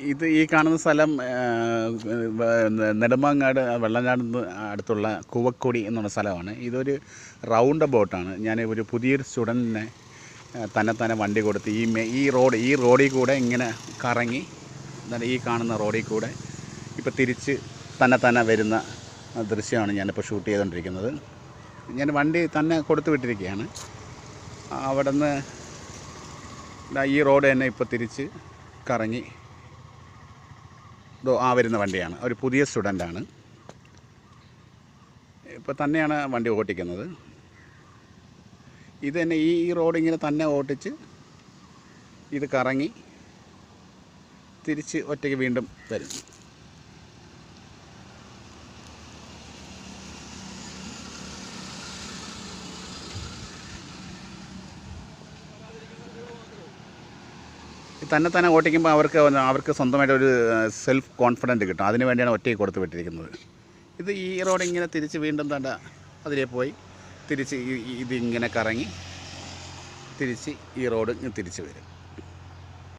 ഇത് ഈ കാണുന്ന സ്ഥലം നെടുമങ്ങാട് വെള്ളനാടിന് അടുത്തുള്ള കൂവക്കൊടി എന്നുള്ള സ്ഥലമാണ്. ഇതൊരു റൗണ്ട് ബോട്ടാണ്. ഞാൻ ഒരു പുതിയൊരു സ്റ്റുഡൻറ്റിനെ തന്നെ വണ്ടി കൊടുത്ത് ഈ റോഡിൽ കൂടെ ഇങ്ങനെ കറങ്ങി ഈ കാണുന്ന റോഡിൽ കൂടെ ഇപ്പോൾ തിരിച്ച് തന്നെ വരുന്ന ദൃശ്യമാണ് ഞാനിപ്പോൾ ഷൂട്ട് ചെയ്തുകൊണ്ടിരിക്കുന്നത്. ഞാൻ വണ്ടി തന്നെ കൊടുത്തു വിട്ടിരിക്കുകയാണ്. അവിടെ നിന്ന് ഈ റോഡ് തന്നെ ഇപ്പോൾ തിരിച്ച് കറങ്ങി വരുന്ന വണ്ടിയാണ്. ഒരു പുതിയ സ്റ്റുഡൻ്റാണ്. ഇപ്പോൾ തന്നെയാണ് വണ്ടി ഓട്ടിക്കുന്നത്. ഇത് തന്നെ ഈ റോഡ് ഇങ്ങനെ തന്നെ ഓട്ടിച്ച് ഇത് കറങ്ങി തിരിച്ച് ഒറ്റയ്ക്ക് വീണ്ടും വരും. തന്നെ ഓട്ടിക്കുമ്പോൾ അവർക്ക് സ്വന്തമായിട്ടൊരു സെൽഫ് കോൺഫിഡൻറ്റ് കിട്ടും. അതിന് വേണ്ടിയാണ് ഒറ്റയ്ക്ക് കൊടുത്ത് വിട്ടിരിക്കുന്നത്. ഇത് ഈ റോഡ് ഇങ്ങനെ തിരിച്ച് വീണ്ടും അതിലേ പോയി തിരിച്ച് ഇതിങ്ങനെ കറങ്ങി തിരിച്ച് ഈ റോഡ് തിരിച്ച് വരും.